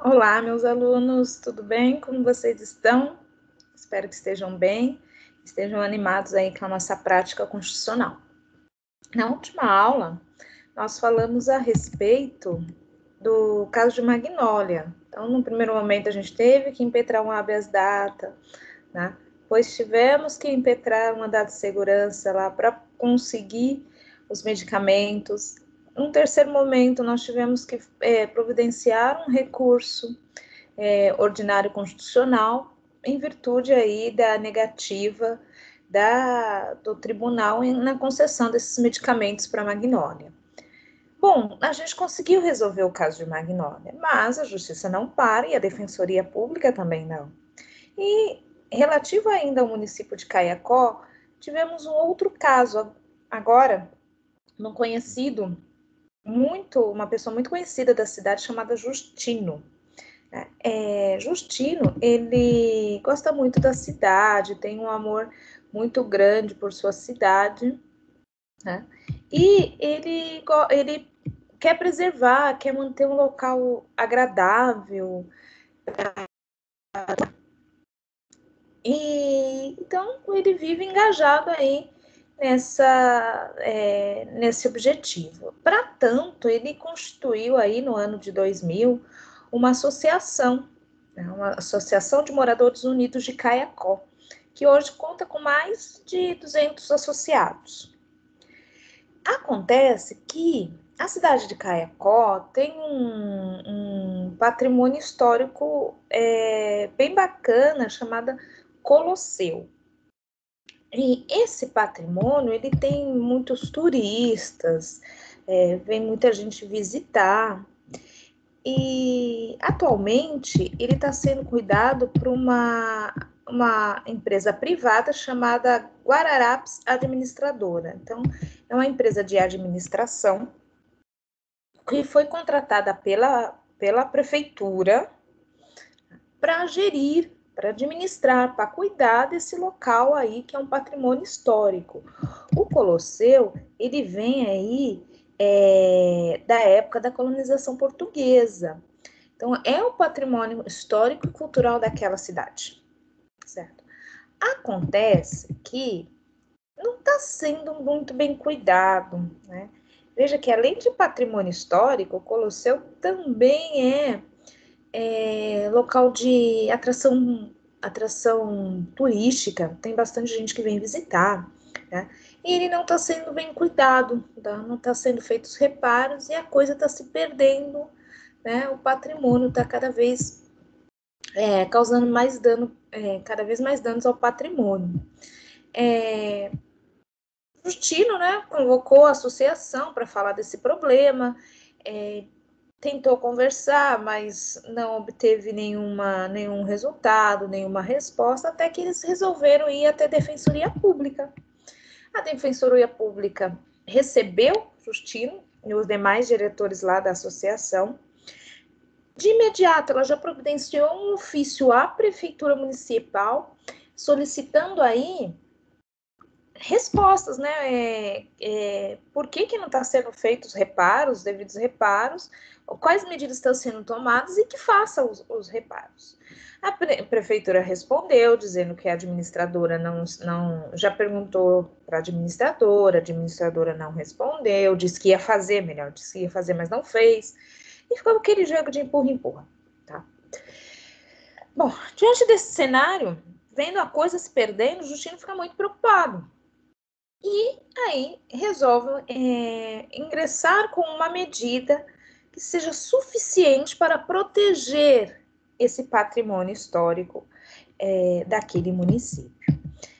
Olá, meus alunos, tudo bem? Como vocês estão? Espero que estejam bem, estejam animados aí com a nossa prática constitucional. Na última aula, nós falamos a respeito do caso de Magnólia. Então, no primeiro momento, a gente teve que impetrar um habeas data, né? Pois tivemos que impetrar um mandado de segurança lá para conseguir os medicamentos. Num terceiro momento, nós tivemos que providenciar um recurso ordinário constitucional, em virtude aí da negativa do tribunal na concessão desses medicamentos para Magnólia. Bom, a gente conseguiu resolver o caso de Magnólia, mas a justiça não para e a defensoria pública também não. E relativo ainda ao município de Caiacó, tivemos um outro caso agora, um conhecido uma pessoa muito conhecida da cidade chamada Justino. Justino, ele gosta muito da cidade, tem um amor muito grande por sua cidade, né? E ele quer preservar, quer manter um local agradável. E então ele vive engajado aí nesse objetivo. Para tanto, ele constituiu aí no ano de 2000 uma associação, né, uma associação de moradores unidos de Caiacó, que hoje conta com mais de 200 associados. Acontece que a cidade de Caiacó tem um patrimônio histórico bem bacana, chamada Colosseu. E esse patrimônio, ele tem muitos turistas, vem muita gente visitar, e atualmente ele está sendo cuidado por uma empresa privada chamada Guararapes Administradora. Então, é uma empresa de administração que foi contratada pela prefeitura para gerir, para administrar, para cuidar desse local aí que é um patrimônio histórico. O Colosseu, ele vem aí da época da colonização portuguesa. Então, é um patrimônio histórico e cultural daquela cidade, certo? Acontece que não está sendo muito bem cuidado, né? Veja que, além de patrimônio histórico, o Colosseu também é local de atração turística, tem bastante gente que vem visitar, né? E ele não está sendo bem cuidado, tá? Não está sendo feitos reparos e a coisa está se perdendo, né? O patrimônio está cada vez causando mais dano, cada vez mais danos ao patrimônio. Justino, né, convocou a associação para falar desse problema, tentou conversar, mas não obteve nenhum resultado, nenhuma resposta, até que eles resolveram ir até a Defensoria Pública. A Defensoria Pública recebeu Justino e os demais diretores lá da associação. De imediato, ela já providenciou um ofício à Prefeitura Municipal, solicitando aí respostas, né? Por que não está sendo feitos reparos, devidos reparos, quais medidas estão sendo tomadas e que faça os reparos. A prefeitura respondeu, dizendo que a administradora não já perguntou para a administradora não respondeu, disse que ia fazer, mas não fez, e ficou aquele jogo de empurra-empurra, tá? Bom, diante desse cenário, vendo a coisa se perdendo, o Justino fica muito preocupado. E aí resolve ingressar com uma medida que seja suficiente para proteger esse patrimônio histórico daquele município.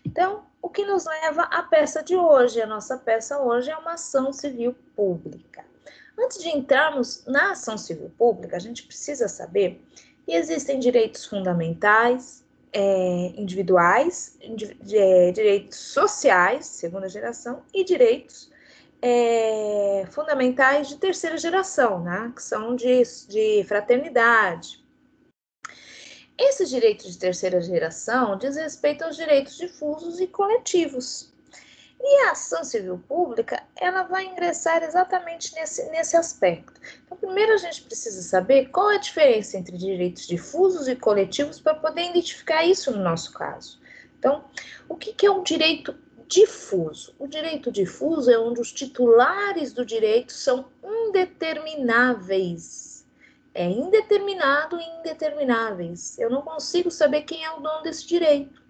Então, o que nos leva à peça de hoje? A nossa peça hoje é uma ação civil pública. Antes de entrarmos na ação civil pública, a gente precisa saber que existem direitos fundamentais, individuais, direitos sociais, segunda geração, e direitos fundamentais de terceira geração, né, que são de fraternidade. Esses direitos de terceira geração diz respeito aos direitos difusos e coletivos. E a ação civil pública, ela vai ingressar exatamente nesse aspecto. Então, primeiro a gente precisa saber qual é a diferença entre direitos difusos e coletivos para poder identificar isso no nosso caso. Então, o que é um direito difuso? O direito difuso é onde os titulares do direito são indetermináveis. É indeterminado e indetermináveis. Eu não consigo saber quem é o dono desse direito.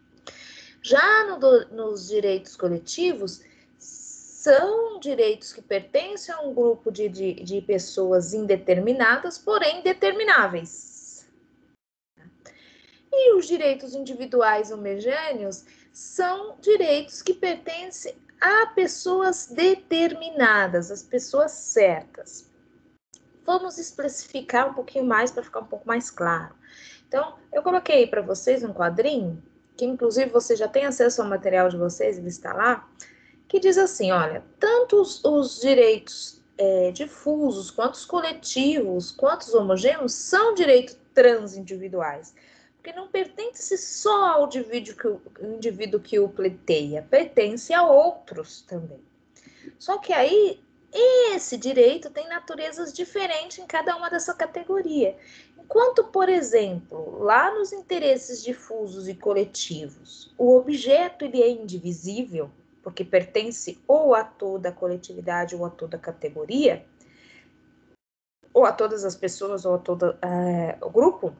Já nos direitos coletivos, são direitos que pertencem a um grupo de pessoas indeterminadas, porém determináveis. E os direitos individuais homogêneos são direitos que pertencem a pessoas determinadas, as pessoas certas. Vamos especificar um pouquinho mais para ficar um pouco mais claro. Então, eu coloquei para vocês um quadrinho, que inclusive você já tem acesso ao material de vocês, ele está lá, que diz assim, olha, tanto os direitos difusos, quanto os coletivos, quanto os homogêneos, são direitos transindividuais, porque não pertence só ao indivíduo que o pleiteia, pertence a outros também. Só que aí, esse direito tem naturezas diferentes em cada uma dessa categoria. Enquanto, por exemplo, lá nos interesses difusos e coletivos, o objeto ele é indivisível, porque pertence ou a toda a coletividade ou a toda a categoria, ou a todas as pessoas ou a todo o grupo,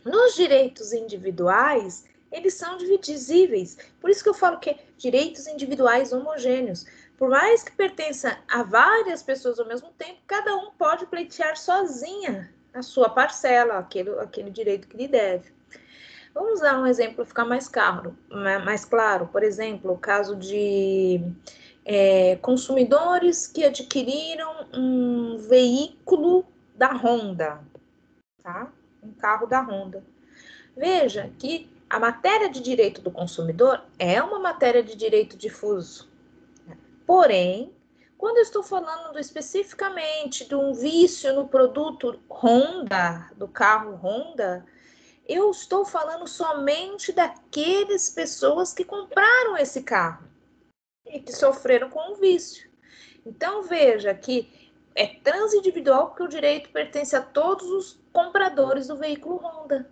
nos direitos individuais, eles são divisíveis. Por isso que eu falo que é direitos individuais homogêneos. Por mais que pertença a várias pessoas ao mesmo tempo, cada um pode pleitear sozinha a sua parcela, aquele direito que lhe deve. Vamos dar um exemplo para ficar mais claro. Por exemplo, o caso de consumidores que adquiriram um veículo da Honda, tá? Um carro da Honda. Veja que a matéria de direito do consumidor é uma matéria de direito difuso. Porém, quando eu estou falando especificamente de um vício no produto Honda, do carro Honda, eu estou falando somente daquelas pessoas que compraram esse carro e que sofreram com o vício. Então, veja que é transindividual porque o direito pertence a todos os compradores do veículo Honda.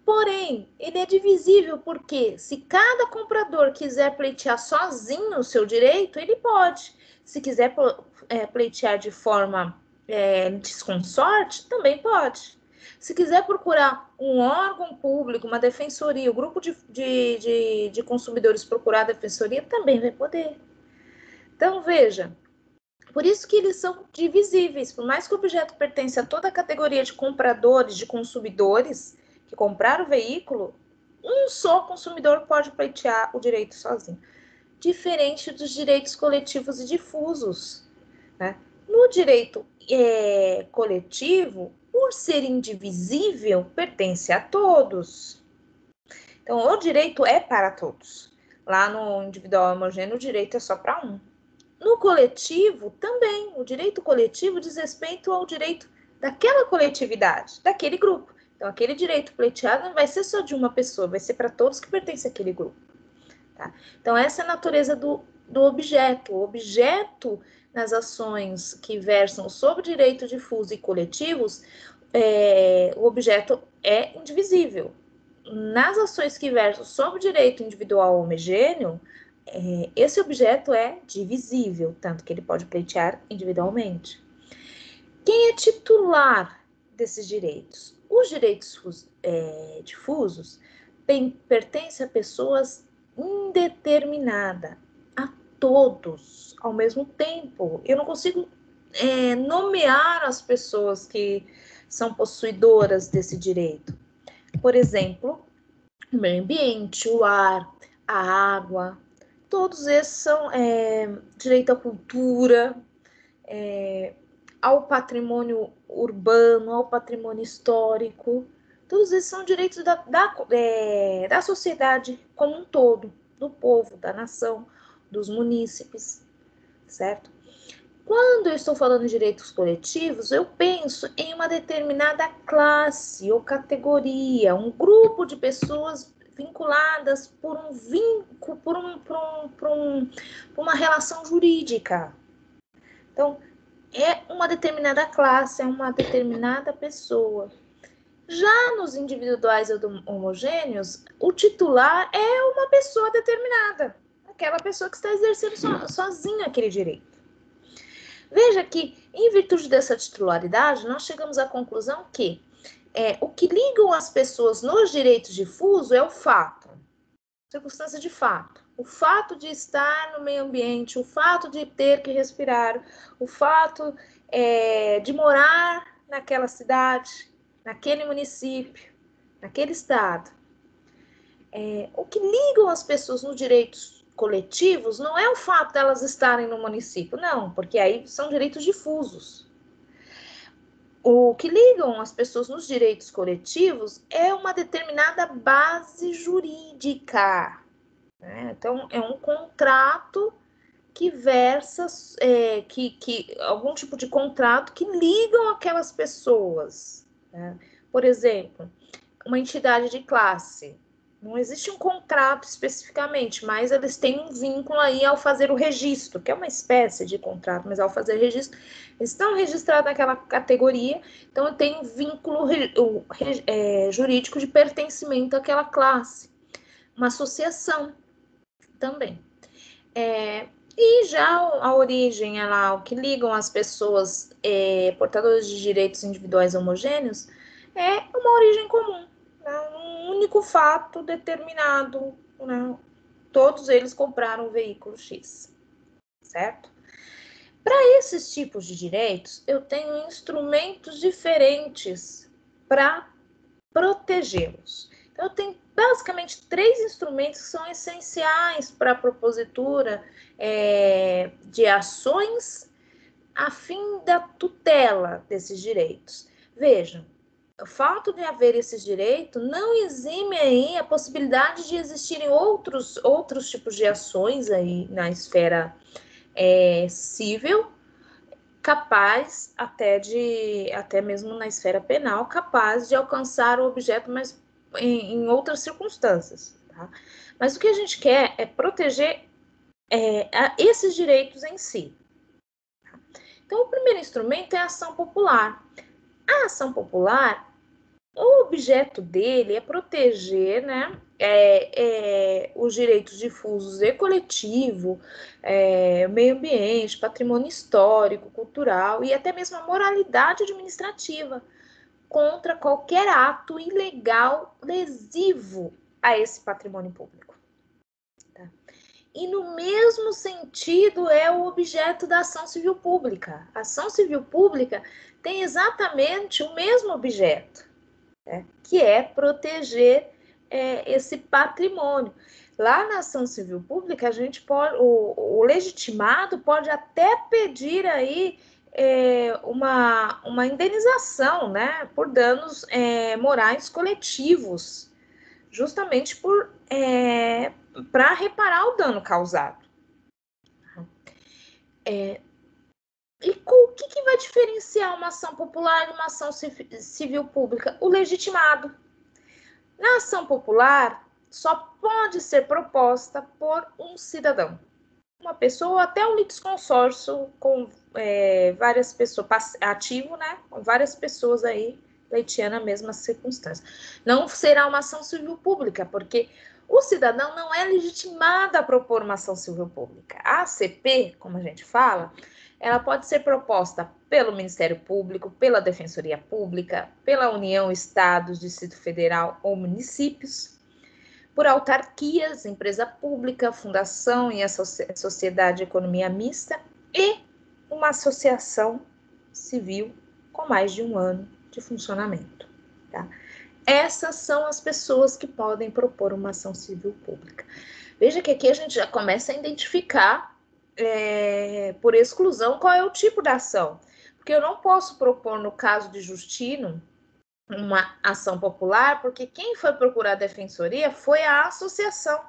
Porém, ele é divisível porque se cada comprador quiser pleitear sozinho o seu direito, ele pode. Se quiser pleitear de forma desconsorte, também pode. Se quiser procurar um órgão público, uma defensoria, o grupo de consumidores procurar a defensoria, também vai poder. Então, veja, por isso que eles são divisíveis. Por mais que o objeto pertença a toda a categoria de compradores, de consumidores que compraram o veículo, um só consumidor pode pleitear o direito sozinho. Diferente dos direitos coletivos e difusos, né? No direito coletivo, por ser indivisível, pertence a todos. Então, o direito é para todos. Lá no individual homogêneo, o direito é só para um. No coletivo, também, o direito coletivo diz respeito ao direito daquela coletividade, daquele grupo. Então, aquele direito pleiteado não vai ser só de uma pessoa, vai ser para todos que pertencem àquele grupo. Tá? Então, essa é a natureza do objeto. O objeto, nas ações que versam sobre direito difuso e coletivos, o objeto é indivisível. Nas ações que versam sobre direito individual homogêneo, esse objeto é divisível, tanto que ele pode pleitear individualmente. Quem é titular desses direitos? Os direitos difusos pertencem a pessoas indeterminadas, a todos ao mesmo tempo. Eu não consigo nomear as pessoas que são possuidoras desse direito. Por exemplo, o meio ambiente, o ar, a água, todos esses são direito à cultura, ao patrimônio urbano, ao patrimônio histórico. Todos esses são direitos da sociedade como um todo, do povo, da nação, dos munícipes, certo? Quando eu estou falando de direitos coletivos, eu penso em uma determinada classe ou categoria, um grupo de pessoas vinculadas por um vínculo, por uma relação jurídica. Então, é uma determinada classe, é uma determinada pessoa. Já nos individuais homogêneos, o titular é uma pessoa determinada, aquela pessoa que está exercendo sozinha aquele direito. Veja que, em virtude dessa titularidade, nós chegamos à conclusão que o que ligam as pessoas nos direitos difusos é o fato, circunstância de fato. O fato de estar no meio ambiente, o fato de ter que respirar, o fato de morar naquela cidade, naquele município, naquele estado. O que ligam as pessoas nos direitos coletivos não é o fato delas estarem no município, não, porque aí são direitos difusos. O que ligam as pessoas nos direitos coletivos é uma determinada base jurídica, né? Então, é um contrato que versa, algum tipo de contrato que ligam aquelas pessoas, né? Por exemplo, uma entidade de classe. Não existe um contrato especificamente, mas eles têm um vínculo aí ao fazer o registro, que é uma espécie de contrato, mas ao fazer registro, eles estão registrados naquela categoria, então tem um vínculo jurídico de pertencimento àquela classe. Uma associação também. E já a origem, o que ligam as pessoas portadoras de direitos individuais homogêneos, é uma origem comum, né? Um único fato determinado, né? Todos eles compraram um veículo X, certo? Para esses tipos de direitos, eu tenho instrumentos diferentes para protegê-los. Então, eu tenho basicamente 3 instrumentos que são essenciais para a propositura de ações a fim da tutela desses direitos. Vejam, o fato de haver esses direitos não exime aí a possibilidade de existirem outros tipos de ações aí na esfera civil, capaz até mesmo na esfera penal, capaz de alcançar o objeto, mas em outras circunstâncias, tá? Mas o que a gente quer é proteger esses direitos em si. Então, o primeiro instrumento é a ação popular. A ação popular, o objeto dele é proteger, né, os direitos difusos e coletivo, meio ambiente, patrimônio histórico, cultural e até mesmo a moralidade administrativa contra qualquer ato ilegal lesivo a esse patrimônio público. Tá? E no mesmo sentido é o objeto da ação civil pública. A ação civil pública tem exatamente o mesmo objeto, que é proteger esse patrimônio. Lá na ação civil pública, a gente pode, o legitimado pode até pedir aí uma indenização, né, por danos morais coletivos, justamente para reparar o dano causado. E o que vai diferenciar uma ação popular de uma ação civil pública? O legitimado. Na ação popular, só pode ser proposta por um cidadão, uma pessoa ou até um litisconsórcio com várias pessoas, ativo, né? Com várias pessoas aí, pleiteando a mesma circunstância. Não será uma ação civil pública, porque o cidadão não é legitimado a propor uma ação civil pública. A ACP, como a gente fala, ela pode ser proposta pelo Ministério Público, pela Defensoria Pública, pela União, Estados, Distrito Federal ou municípios, por autarquias, empresa pública, fundação e sociedade de economia mista e uma associação civil com mais de 1 ano de funcionamento. Tá? Essas são as pessoas que podem propor uma ação civil pública. Veja que aqui a gente já começa a identificar por exclusão qual é o tipo da ação. Porque eu não posso propor, no caso de Justino, uma ação popular, porque quem foi procurar a defensoria foi a associação.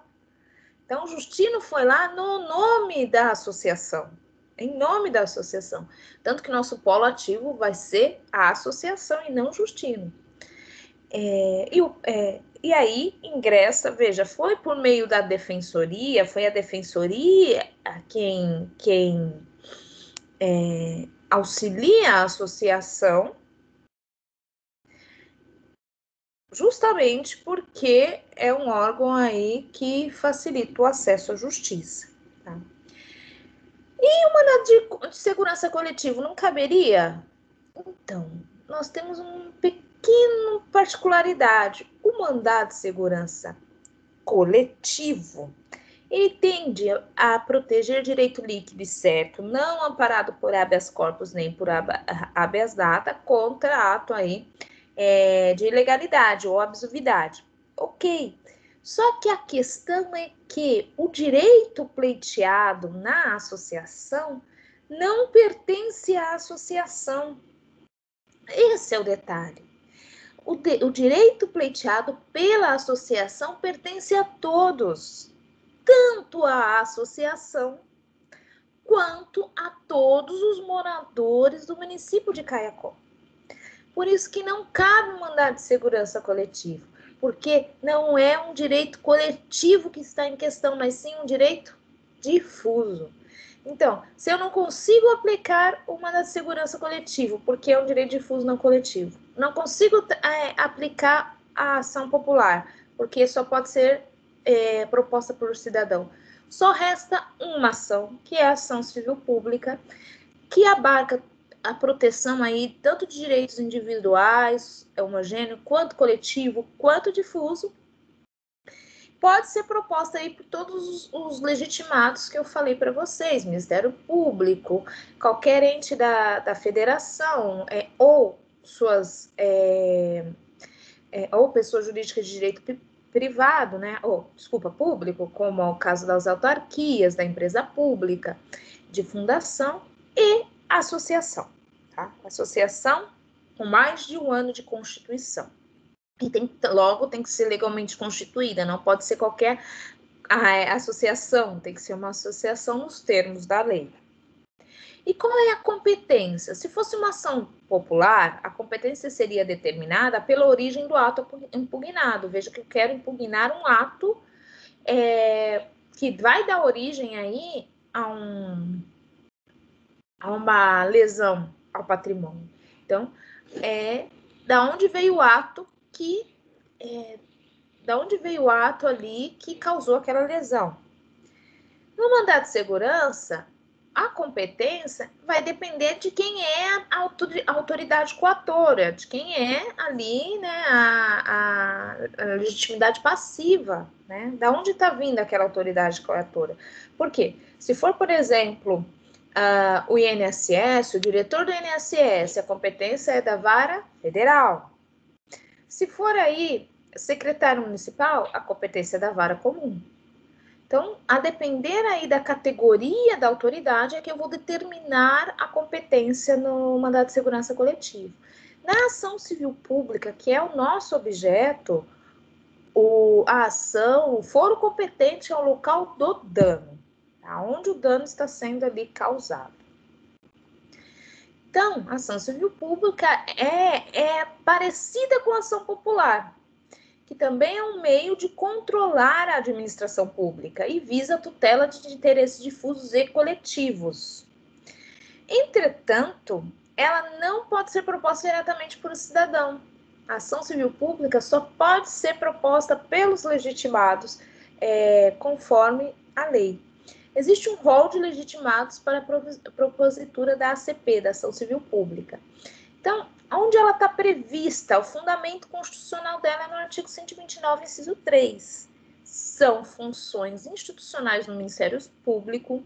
Então, Justino foi lá no nome da associação, em nome da associação. Tanto que nosso polo ativo vai ser a associação e não Justino. E aí ingressa, veja, foi por meio da defensoria, foi a defensoria quem auxilia a associação, justamente porque é um órgão aí que facilita o acesso à justiça. Tá? E o mandado de segurança coletivo não caberia? Então, nós temos uma pequena particularidade. O mandado de segurança coletivo, ele tende a proteger direito líquido e certo, não amparado por habeas corpus nem por habeas data, contra ato aí de ilegalidade ou abusividade. Ok. Só que a questão é que o direito pleiteado na associação não pertence à associação. Esse é o detalhe. O direito pleiteado pela associação pertence a todos, tanto à associação quanto a todos os moradores do município de Caiacó. Por isso que não cabe um mandado de segurança coletivo, porque não é um direito coletivo que está em questão, mas sim um direito difuso. Então, se eu não consigo aplicar o mandado de segurança coletivo, porque é um direito difuso não coletivo, não consigo aplicar a ação popular, porque só pode ser proposta por cidadão, só resta uma ação, que é a ação civil pública, que abarca a proteção aí tanto de direitos individuais, homogêneo, quanto coletivo, quanto difuso, pode ser proposta aí por todos os legitimados que eu falei para vocês, Ministério Público, qualquer ente da federação, ou suas ou pessoa jurídica de direito privado, né? Público, como é o caso das autarquias, da empresa pública, de fundação e associação, tá? Associação com mais de 1 ano de constituição. E logo tem que ser legalmente constituída, não pode ser qualquer associação, tem que ser uma associação nos termos da lei. E qual é a competência? Se fosse uma ação popular, a competência seria determinada pela origem do ato impugnado. Veja que eu quero impugnar um ato que vai dar origem aí a uma lesão ao patrimônio. Então, da onde veio o ato ali que causou aquela lesão. No mandado de segurança, a competência vai depender de quem é a autoridade coatora, de quem é ali, né, a legitimidade passiva, né? Da onde está vindo aquela autoridade coatora? Por quê? Se for, por exemplo, o INSS, o diretor do INSS, a competência é da vara federal. Se for aí secretário municipal, a competência é da vara comum. Então, a depender aí da categoria da autoridade é que eu vou determinar a competência no mandado de segurança coletivo. Na ação civil pública, que é o nosso objeto, a ação, o foro competente é o local do dano, tá? Onde o dano está sendo ali causado. Então, a ação civil pública é parecida com a ação popular, que também é um meio de controlar a administração pública e visa a tutela de interesses difusos e coletivos. Entretanto, ela não pode ser proposta diretamente por um cidadão. A ação civil pública só pode ser proposta pelos legitimados, conforme a lei. Existe um rol de legitimados para a propositura da ACP, da Ação Civil Pública. Então, onde ela está prevista, o fundamento constitucional dela é no artigo 129, inciso 3. São funções institucionais do Ministério Público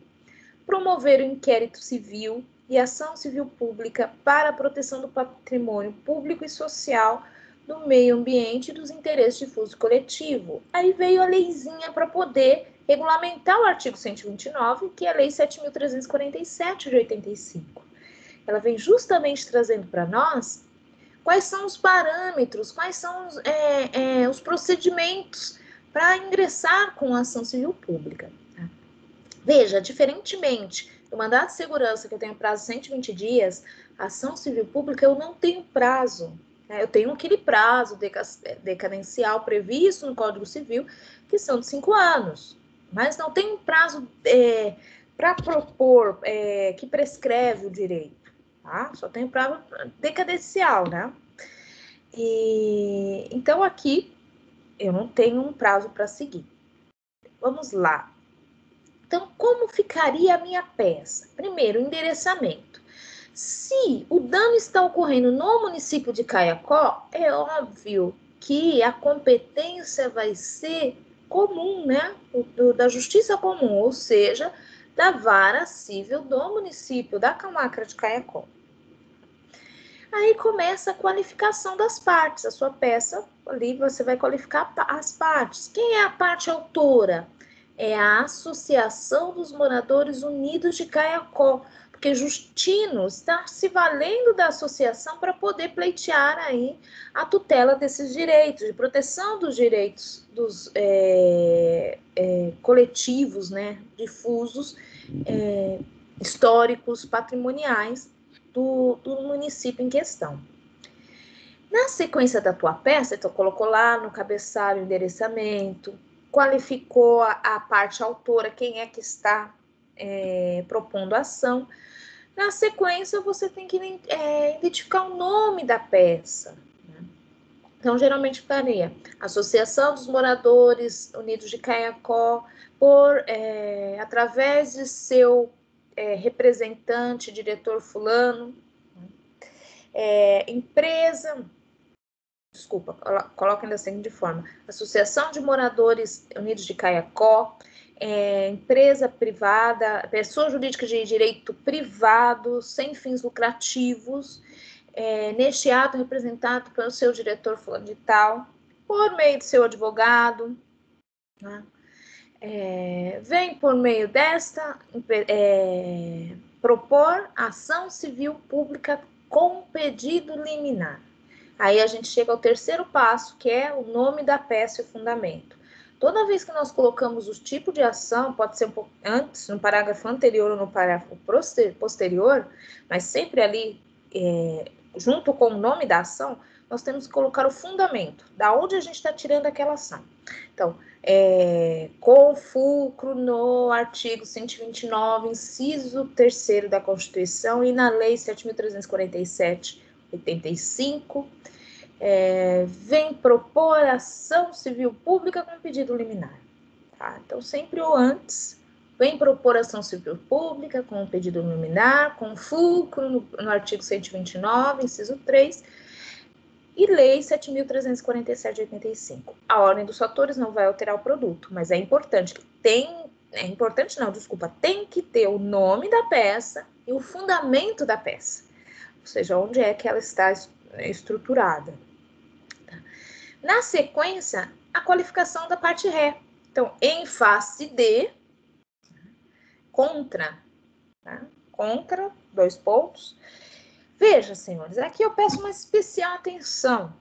promover o inquérito civil e ação civil pública para a proteção do patrimônio público e social, do meio ambiente e dos interesses difusos e coletivo. Aí veio a leizinha para poder regulamentar o artigo 129, que é a Lei 7.347 de 85. Ela vem justamente trazendo para nós quais são os parâmetros, quais são os procedimentos para ingressar com a ação civil pública. Tá? Veja, diferentemente do mandado de segurança, que eu tenho prazo de 120 dias, a ação civil pública eu não tenho prazo. Eu tenho aquele prazo decadencial previsto no Código Civil, que são de 5 anos, mas não tem um prazo para propor que prescreve o direito, tá? Só tem prazo decadencial, né? Então, aqui, eu não tenho um prazo para seguir. Vamos lá. Então, como ficaria a minha peça? Primeiro, endereçamento. Se o dano está ocorrendo no município de Caiacó, é óbvio que a competência vai ser comum, né? Da justiça comum, ou seja, da vara civil do município da comarca de Caiacó. Aí começa a qualificação das partes. A sua peça, ali você vai qualificar as partes. Quem é a parte autora? É a Associação dos Moradores Unidos de Caiacó, porque Justino está se valendo da associação para poder pleitear aí a tutela desses direitos, de proteção dos direitos dos coletivos, né, difusos, históricos, patrimoniais do município em questão. Na sequência da tua peça, tu colocou lá no cabeçalho o endereçamento, qualificou a parte autora, quem é que está propondo a ação. Na sequência, você tem que identificar o nome da peça. Né? Então, geralmente ficaria Associação dos Moradores Unidos de Caiacó, através de seu representante, diretor fulano, coloquem da seguinte forma: Associação de Moradores Unidos de Caiacó, empresa privada, pessoa jurídica de direito privado, sem fins lucrativos, neste ato representado pelo seu diretor fulano de tal, por meio do seu advogado, né? Vem por meio desta propor ação civil pública com pedido liminar. Aí a gente chega ao terceiro passo, que é o nome da peça e o fundamento. Toda vez que nós colocamos o tipo de ação, pode ser um pouco antes, no parágrafo anterior ou no parágrafo posterior, mas sempre ali, junto com o nome da ação, nós temos que colocar o fundamento, da onde a gente está tirando aquela ação. Então, com fulcro no artigo 129, inciso 3º da Constituição e na Lei 7.347, 85, vem propor ação civil pública com pedido liminar. Tá? Então, sempre o antes, vem propor ação civil pública com pedido liminar, com fulcro no artigo 129, inciso 3, e Lei 7.347 de 85. A ordem dos fatores não vai alterar o produto, mas é importante que tem que ter o nome da peça e o fundamento da peça, ou seja, onde é que ela está estruturada. Tá? Na sequência, a qualificação da parte ré. Então, em face de, contra, tá? Contra, 2 pontos. Veja, senhores, aqui eu peço uma especial atenção.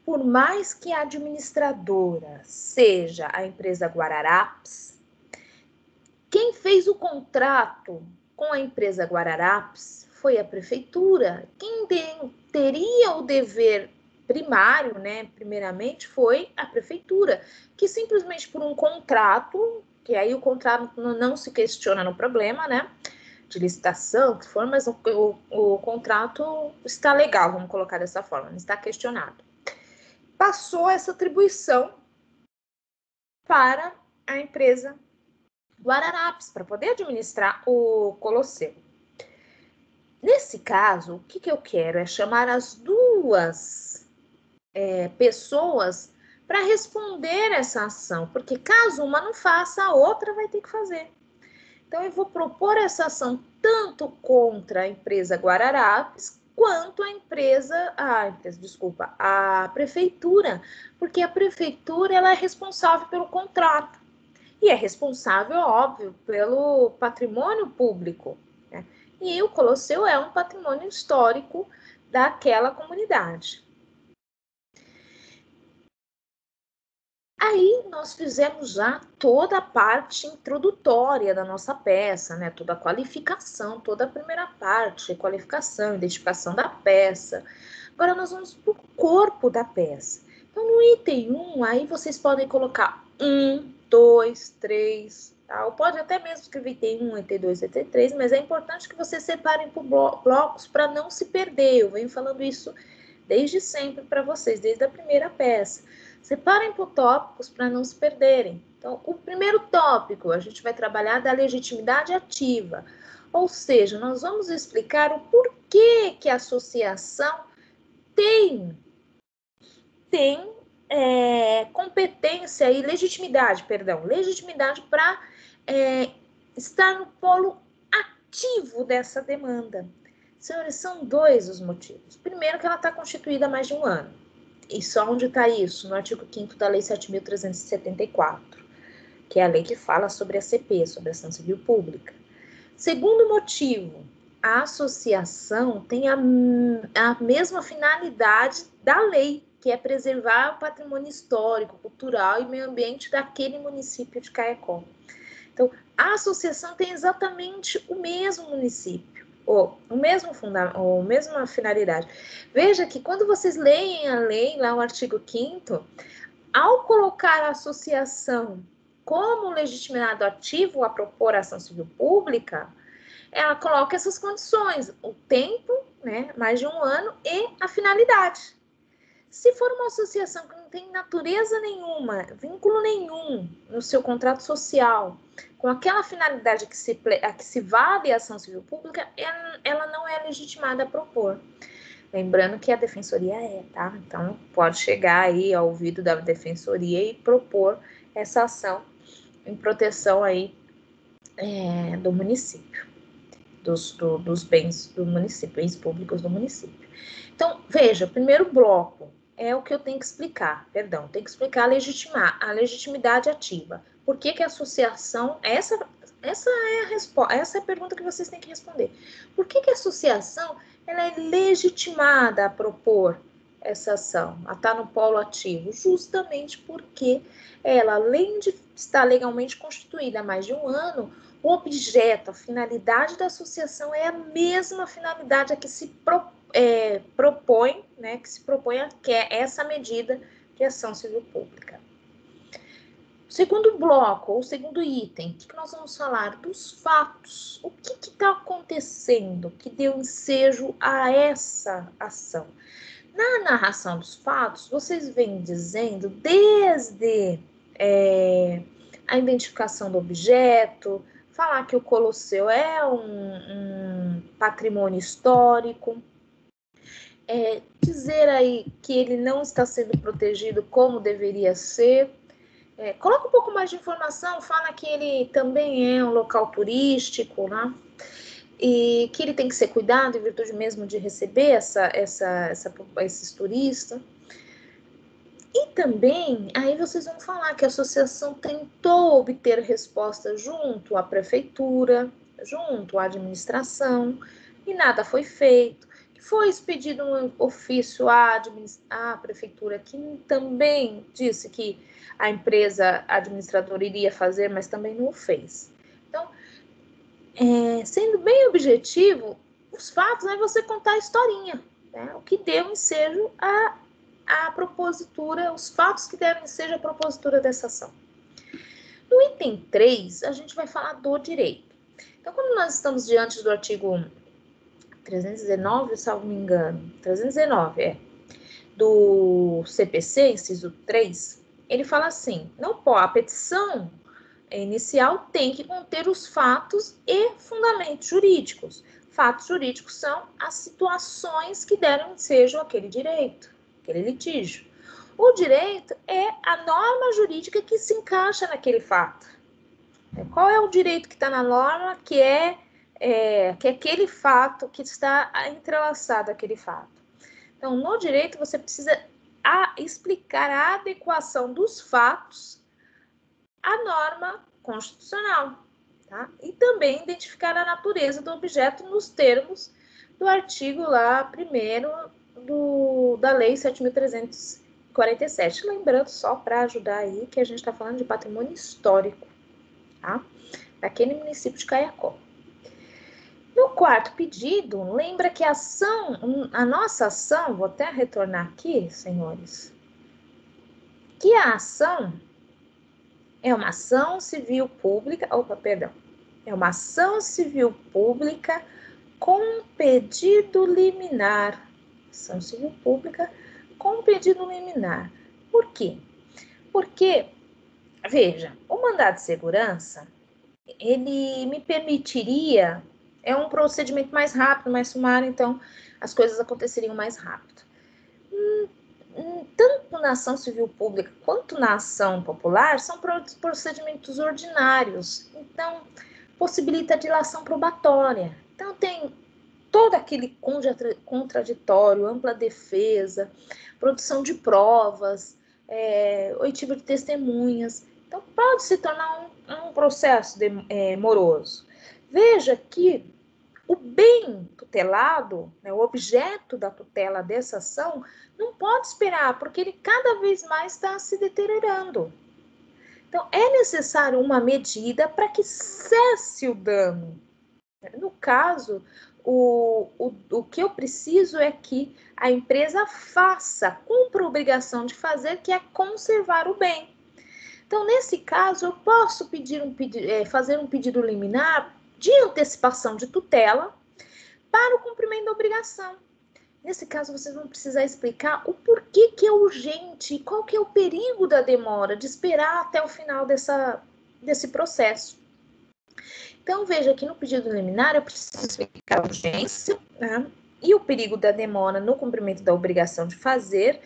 Por mais que a administradora seja a empresa Guararapes, quem fez o contrato com a empresa Guararapes foi a prefeitura. Quem teria o dever primário, né, primeiramente, foi a prefeitura, que simplesmente por um contrato, que aí o contrato não se questiona no problema, né, de licitação, que for, mas o contrato está legal, vamos colocar dessa forma, não está questionado. Passou essa atribuição para a empresa Guararapes, para poder administrar o Colosseu. Nesse caso, o que eu quero é chamar as duas pessoas para responder essa ação, porque caso uma não faça, a outra vai ter que fazer. Então, eu vou propor essa ação tanto contra a empresa Guararapes, quanto a prefeitura, porque a prefeitura ela é responsável pelo contrato e é responsável, óbvio, pelo patrimônio público, né? E o Colosseu é um patrimônio histórico daquela comunidade. Aí nós fizemos já toda a parte introdutória da nossa peça, né? Toda a qualificação, toda a primeira parte, qualificação, identificação da peça. Agora nós vamos para o corpo da peça. Então, no item 1, aí vocês podem colocar 1, 2, 3, tá? Ou pode até mesmo escrever item 1, item 2, item 3, mas é importante que vocês separem por blocos para não se perder. Eu venho falando isso desde sempre para vocês, desde a primeira peça. Separem por tópicos para não se perderem. Então, o primeiro tópico, a gente vai trabalhar da legitimidade ativa. Ou seja, nós vamos explicar o porquê que a associação tem competência e legitimidade para estar no polo ativo dessa demanda. Senhores, são dois os motivos. Primeiro, que ela está constituída há mais de um ano. E só onde está isso? No artigo 5º da Lei 7.374, que é a lei que fala sobre a CP, sobre a ação civil pública. Segundo motivo, a associação tem a mesma finalidade da lei, que é preservar o patrimônio histórico, cultural e meio ambiente daquele município de Caicó. Então, a associação tem exatamente o mesmo município, ou a mesma finalidade. Veja que quando vocês leem a lei, lá o artigo 5º, ao colocar a associação como legitimado ativo a propor a ação civil pública, ela coloca essas condições, o tempo, né, mais de um ano, e a finalidade. Se for uma associação que não tem natureza nenhuma, vínculo nenhum no seu contrato social, com aquela finalidade a que se vale a ação civil pública, ela não é legitimada a propor. Lembrando que a defensoria tá? Então, pode chegar aí ao ouvido da defensoria e propor essa ação em proteção aí do município, dos bens do município, bens públicos do município. Então, veja, primeiro bloco é o que eu tenho que explicar, tem que explicar a legitimidade ativa. Por que a associação, essa é a resposta, essa é a pergunta que vocês têm que responder. Por que a associação ela é legitimada a propor essa ação, a estar no polo ativo? Justamente porque ela, além de estar legalmente constituída há mais de um ano, o objeto, a finalidade da associação é a mesma finalidade a que se propõe, né, que é essa medida de ação civil pública. Segundo bloco, ou segundo item, o que nós vamos falar? Dos fatos. O que está acontecendo que deu ensejo a essa ação? Na narração dos fatos, vocês vêm dizendo desde a identificação do objeto, falar que o Colosseu é um patrimônio histórico, dizer aí que ele não está sendo protegido como deveria ser. Coloca um pouco mais de informação, fala que ele também é um local turístico, né? E que ele tem que ser cuidado em virtude mesmo de receber esses turistas. E também, aí vocês vão falar que a associação tentou obter resposta junto à prefeitura, junto à administração, e nada foi feito. Foi expedido um ofício à prefeitura, que também disse que a empresa administradora iria fazer, mas também não o fez. Então, sendo bem objetivo, os fatos é você contar a historinha, né? O que deu ensejo a propositura, os fatos que deram ensejo à propositura dessa ação. No item 3, a gente vai falar do direito. Então, quando nós estamos diante do artigo 319, salvo me engano, 319, do CPC, inciso 3, ele fala assim, a petição inicial tem que conter os fatos e fundamentos jurídicos. Fatos jurídicos são as situações que deram ensejo àquele direito, aquele litígio. O direito é a norma jurídica que se encaixa naquele fato. Qual é o direito que está na norma que é aquele fato que está entrelaçado àquele fato? Então, no direito, você precisa explicar a adequação dos fatos à norma constitucional, tá? E também identificar a natureza do objeto nos termos do artigo lá 1º da Lei 7.347. Lembrando, só para ajudar aí, que a gente está falando de patrimônio histórico, tá? Daquele município de Caicó. No quarto pedido, lembra que a nossa ação, vou até retornar aqui, senhores, que a ação é uma ação civil pública, é uma ação civil pública com pedido liminar. Ação civil pública com pedido liminar. Por quê? Porque, veja, o mandado de segurança, ele me permitiria, é um procedimento mais rápido, mais sumário, então as coisas aconteceriam mais rápido. Tanto na ação civil pública quanto na ação popular são procedimentos ordinários, então possibilita a dilação probatória. Então tem todo aquele contraditório, ampla defesa, produção de provas, oitiva de testemunhas. Então pode se tornar um processo moroso. Veja que o bem tutelado, né, o objeto da tutela dessa ação, não pode esperar, porque ele cada vez mais está se deteriorando. Então, é necessário uma medida para que cesse o dano. No caso, o que eu preciso é que a empresa cumpra a obrigação de fazer, que é conservar o bem. Então, nesse caso, eu posso fazer um pedido liminar de antecipação de tutela para o cumprimento da obrigação. Nesse caso, vocês vão precisar explicar o porquê que é urgente, qual que é o perigo da demora, de esperar até o final desse processo. Então, veja que no pedido liminar eu preciso explicar a urgência, né, e o perigo da demora no cumprimento da obrigação de fazer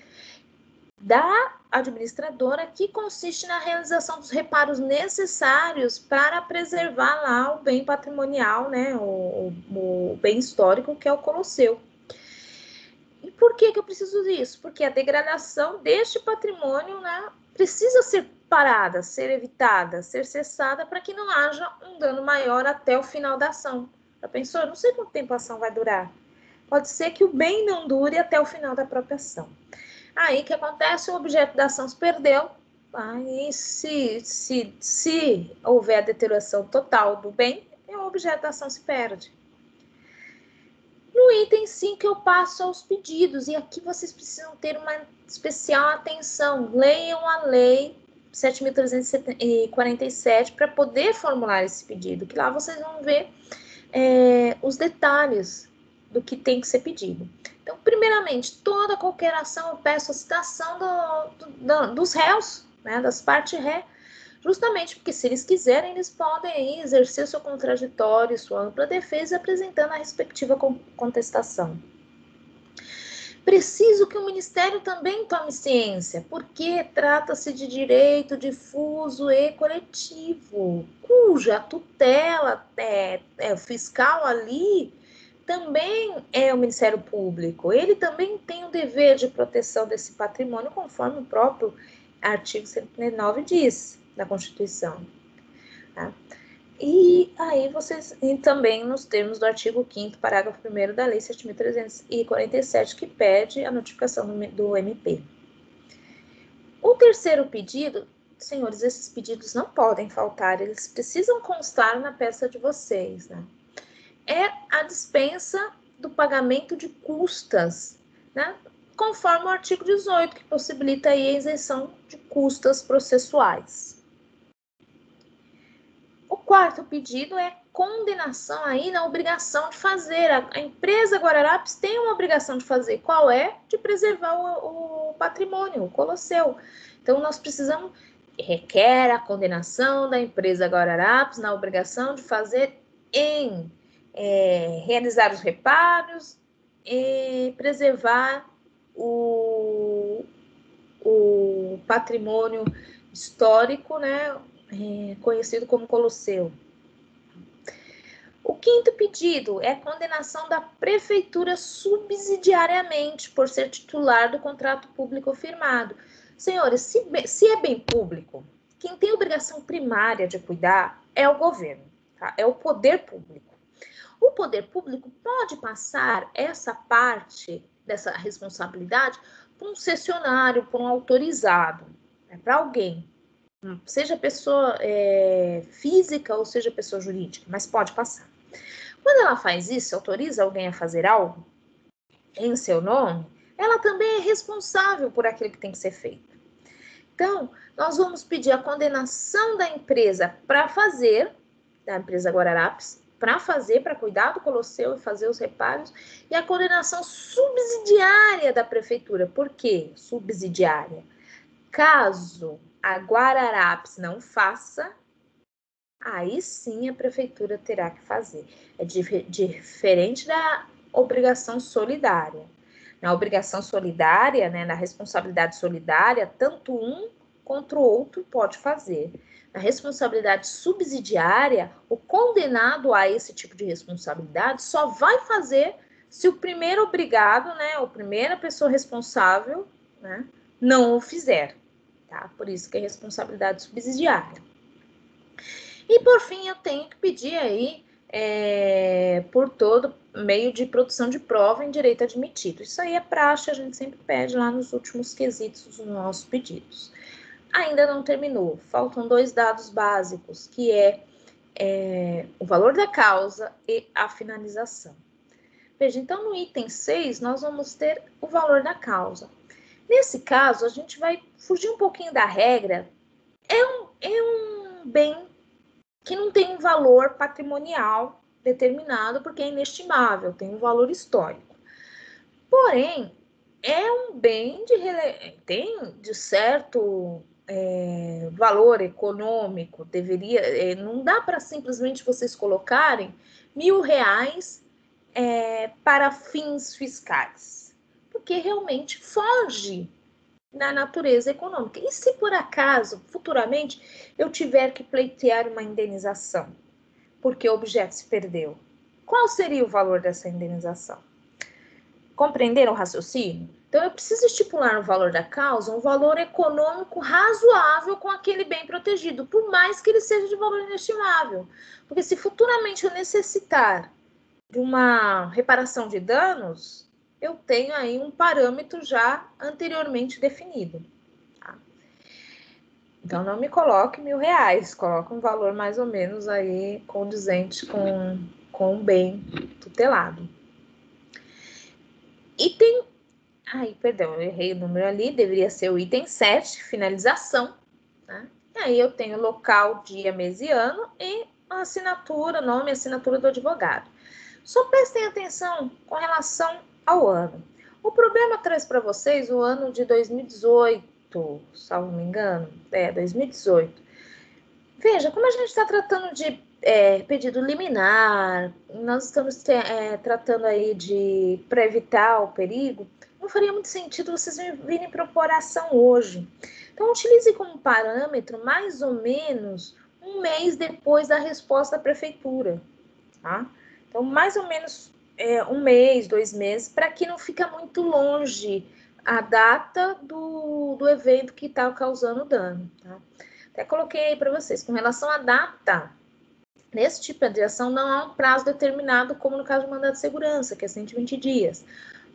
da administradora, que consiste na realização dos reparos necessários para preservar lá o bem patrimonial, né, o bem histórico, que é o Colosseu. E por que eu preciso disso? Porque a degradação deste patrimônio, né, precisa ser parada, ser evitada, ser cessada, para que não haja um dano maior até o final da ação. Já pensou? Eu não sei quanto tempo a ação vai durar. Pode ser que o bem não dure até o final da própria ação. Aí o que acontece? O objeto da ação se perdeu. Aí se houver a deterioração total do bem, o objeto da ação se perde. No item 5 eu passo aos pedidos, e aqui vocês precisam ter uma especial atenção. Leiam a lei 7.347 para poder formular esse pedido, que lá vocês vão ver os detalhes do que tem que ser pedido. Então, primeiramente, qualquer ação eu peço a citação dos réus, né, das partes ré, justamente porque se eles quiserem, eles podem aí exercer seu contraditório, sua ampla defesa, apresentando a respectiva contestação. Preciso que o Ministério também tome ciência, porque trata-se de direito difuso e coletivo, cuja tutela fiscal ali também é o Ministério Público. Ele também tem o dever de proteção desse patrimônio, conforme o próprio artigo 109 diz da Constituição. Tá? E aí e também nos termos do artigo 5º, parágrafo 1º da Lei 7.347, que pede a notificação do MP. O terceiro pedido, senhores, esses pedidos não podem faltar, eles precisam constar na peça de vocês, né? É a dispensa do pagamento de custas, né? Conforme o artigo 18, que possibilita aí a isenção de custas processuais. O quarto pedido é condenação aí na obrigação de fazer. A empresa Guararapes tem uma obrigação de fazer. Qual é? De preservar o patrimônio, o Colosseu. Então, nós precisamos, requer a condenação da empresa Guararapes na obrigação de fazer realizar os reparos e preservar o patrimônio histórico, né, conhecido como Colosseu. O quinto pedido é a condenação da prefeitura subsidiariamente por ser titular do contrato público firmado. Senhores, se é bem público, quem tem obrigação primária de cuidar é o governo, tá? É o poder público. O poder público pode passar essa parte dessa responsabilidade para um cessionário, para um autorizado, né, para alguém, seja pessoa física ou seja pessoa jurídica, mas pode passar. Quando ela faz isso, autoriza alguém a fazer algo em seu nome, ela também é responsável por aquilo que tem que ser feito. Então, nós vamos pedir a condenação da empresa para fazer, da empresa Guararapes, para cuidar do Colosseu e fazer os reparos, e a condenação subsidiária da prefeitura. Por quê? Subsidiária. Caso a Guararapes não faça, aí sim a prefeitura terá que fazer. É diferente da obrigação solidária. Na obrigação solidária, né, na responsabilidade solidária, tanto um contra o outro pode fazer. Na responsabilidade subsidiária, o condenado a esse tipo de responsabilidade só vai fazer se o primeiro obrigado, né, a primeira pessoa responsável, né, não o fizer. Tá? Por isso que é responsabilidade subsidiária. E, por fim, eu tenho que pedir aí por todo meio de produção de prova em direito admitido. Isso aí é praxe, a gente sempre pede lá nos últimos quesitos dos nossos pedidos. Ainda não terminou, faltam 2 dados básicos, que é o valor da causa e a finalização. Veja, então no item 6, nós vamos ter o valor da causa. Nesse caso, a gente vai fugir um pouquinho da regra, é um bem que não tem um valor patrimonial determinado, porque é inestimável, tem um valor histórico. Porém, é um bem tem de certo valor econômico, não dá para simplesmente vocês colocarem R$1.000 para fins fiscais, porque realmente foge na natureza econômica. E se por acaso, futuramente, eu tiver que pleitear uma indenização, porque o objeto se perdeu, qual seria o valor dessa indenização? Compreenderam o raciocínio? Então, eu preciso estipular no valor da causa um valor econômico razoável com aquele bem protegido, por mais que ele seja de valor inestimável. Porque se futuramente eu necessitar de uma reparação de danos, eu tenho aí um parâmetro já anteriormente definido. Tá? Então, não me coloque R$1.000, coloque um valor mais ou menos aí condizente com o bem tutelado. Item... Ai, perdão, eu errei o número ali, deveria ser o item 7, finalização. Né? E aí eu tenho local, dia, mês e ano e a assinatura, nome e assinatura do advogado. Só prestem atenção com relação ao ano. O problema traz para vocês o ano de 2018, salvo me engano, 2018. Veja, como a gente está tratando de pedido liminar, nós estamos tratando aí para evitar o perigo, não faria muito sentido vocês virem propor ação hoje. Então, utilize como parâmetro mais ou menos um mês depois da resposta da prefeitura, tá? Então, mais ou menos um mês, 2 meses, para que não fique muito longe a data do evento que está causando dano, tá? Até coloquei aí para vocês, com relação à data, nesse tipo de ação não há um prazo determinado, como no caso do mandado de segurança, que é 120 dias.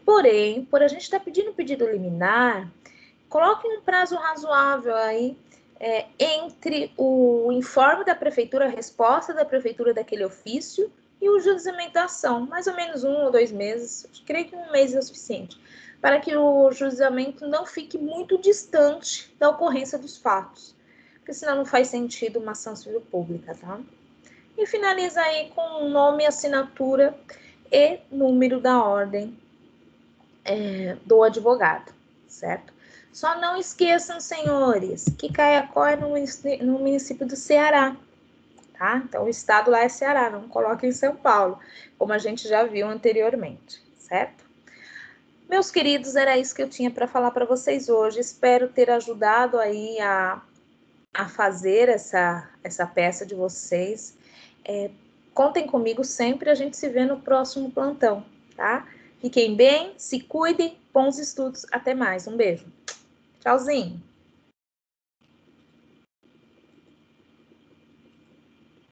Porém, por a gente estar pedindo pedido liminar, coloque um prazo razoável aí entre o informe da prefeitura, a resposta da prefeitura daquele ofício e o juizamento da ação, mais ou menos 1 ou 2 meses, creio que 1 mês é o suficiente, para que o juizamento não fique muito distante da ocorrência dos fatos, porque senão não faz sentido uma ação civil pública, tá? E finaliza aí com nome, assinatura e número da ordem do advogado, certo? Só não esqueçam, senhores, que Caiacó é no município do Ceará, tá? Então, o estado lá é Ceará, não coloquem São Paulo, como a gente já viu anteriormente, certo? Meus queridos, era isso que eu tinha para falar para vocês hoje. Espero ter ajudado aí a fazer essa peça de vocês. Contem comigo sempre, a gente se vê no próximo plantão, tá? Fiquem bem, se cuidem, bons estudos, até mais, um beijo. Tchauzinho!